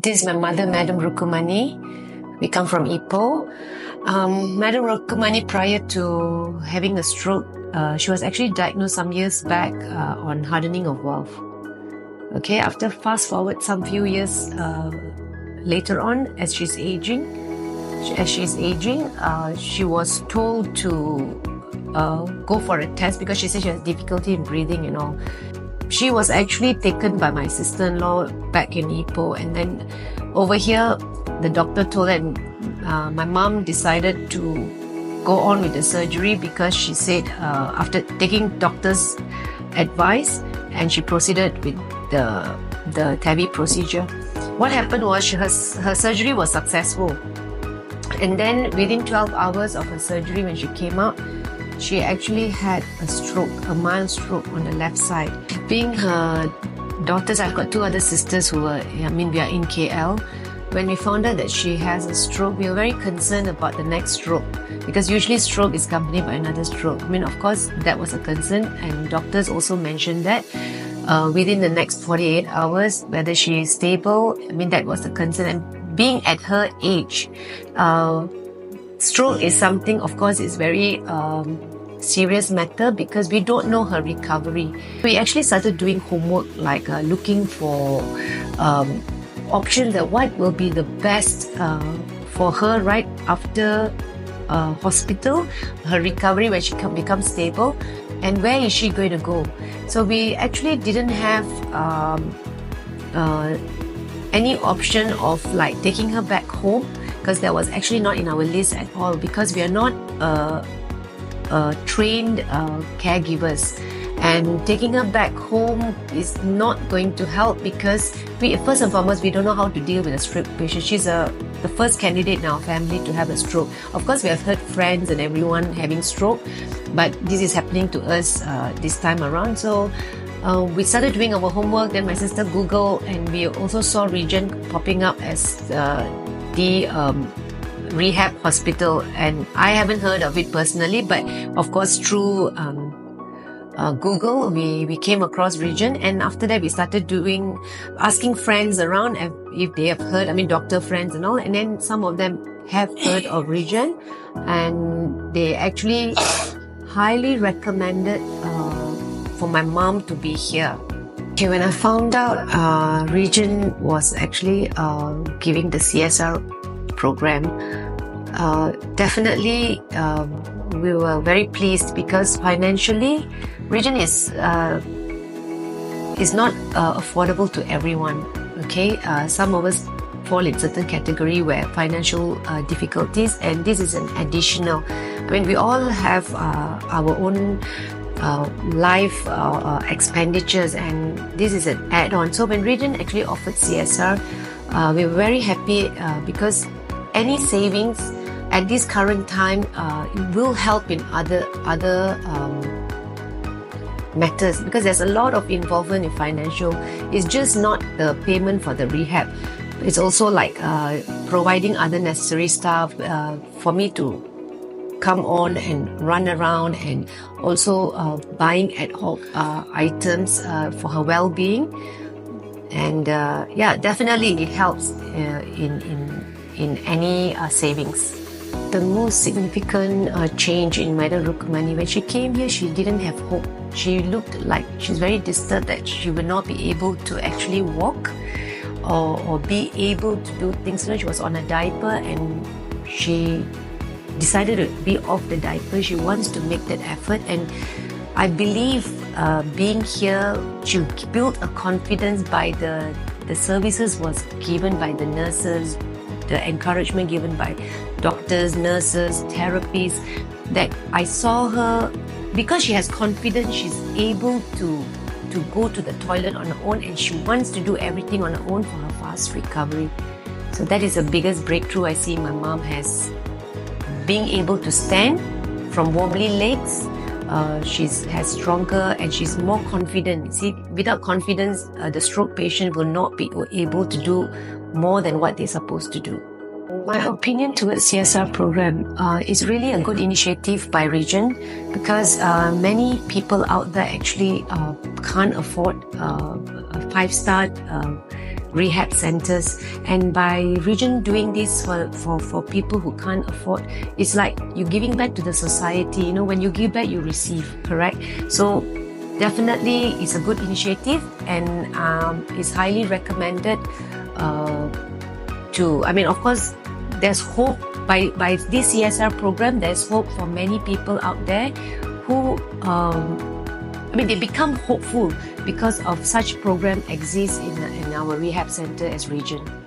This is my mother, Madam 𝐑𝐞𝐆𝐞𝐬𝐿. We come from Ipoh. Madam 𝐑𝐞𝐆𝐞𝐬𝐿, prior to having a stroke, she was actually diagnosed some years back on hardening of valve. Okay, after fast forward some few years later on, as she's aging, she was told to go for a test because she said she has difficulty in breathing and all. She was actually taken by my sister-in-law back in Ipoh, and then over here the doctor told her, and my mom decided to go on with the surgery because she said after taking doctor's advice, and she proceeded with the TAVI procedure. What happened was her surgery was successful, and then within 12 hours of her surgery, when she came out, she actually had a stroke, a mild stroke on the left side. Being her daughters, I've got two other sisters who are, we are in KL. When we found out that she has a stroke, we were very concerned about the next stroke, because usually stroke is accompanied by another stroke. Of course, that was a concern, and doctors also mentioned that within the next 48 hours, whether she is stable, that was the concern. And being at her age, stroke is something, of course, is very serious matter, because we don't know her recovery. We actually started doing homework, like looking for options that what will be the best for her right after hospital, her recovery when she becomes stable, and where is she going to go. So we actually didn't have any option of like taking her back home, because that was actually not in our list at all, because we are not trained caregivers, and taking her back home is not going to help, because first and foremost, we don't know how to deal with a stroke patient. She's the first candidate in our family to have a stroke. Of course, we have heard friends and everyone having stroke, but this is happening to us this time around. So we started doing our homework. Then my sister Googled, and we also saw ReGen popping up as the rehab hospital, and I haven't heard of it personally, but of course through Google we came across ReGen, and after that we started asking friends around if they have heard, doctor friends and all, and then some of them have heard of ReGen, and they actually highly recommended for my mom to be here. Okay, when I found out ReGen was actually giving the CSR program, definitely we were very pleased, because financially ReGen is not affordable to everyone. Okay, some of us fall in certain category where financial difficulties, and this is an additional. We all have our own life expenditures, and this is an add-on. So when ReGen actually offered CSR, we were very happy, because any savings at this current time will help in other matters, because there's a lot of involvement in financial. It's just not the payment for the rehab. It's also like providing other necessary stuff for me to come on and run around, and also buying ad hoc items for her well-being. And yeah, definitely it helps in any savings. The most significant change in Madam 𝐑𝐞𝐆𝐿, when she came here, she didn't have hope. She looked like she's very disturbed that she would not be able to actually walk or be able to do things. She was on a diaper, and she decided to be off the diaper. She wants to make that effort, and I believe being here, she built a confidence by the services was given by the nurses, the encouragement given by doctors, nurses, therapists, that I saw her, because she has confidence, she's able to go to the toilet on her own, and she wants to do everything on her own for her fast recovery. So that is the biggest breakthrough I see my mom has. Being able to stand from wobbly legs, she has stronger, and she's more confident. See, without confidence, the stroke patient will not be able to do more than what they're supposed to do. My opinion towards CSR program is really a good initiative by ReGen, because many people out there actually can't afford a 5-star rehab centers. And by ReGen doing this for people who can't afford, it's like you're giving back to the society. You know, when you give back, you receive, correct? So definitely it's a good initiative, and it's highly recommended I mean, of course, there's hope by this CSR program. There's hope for many people out there who I mean, they become hopeful because of such program exists in our rehab center as ReGen.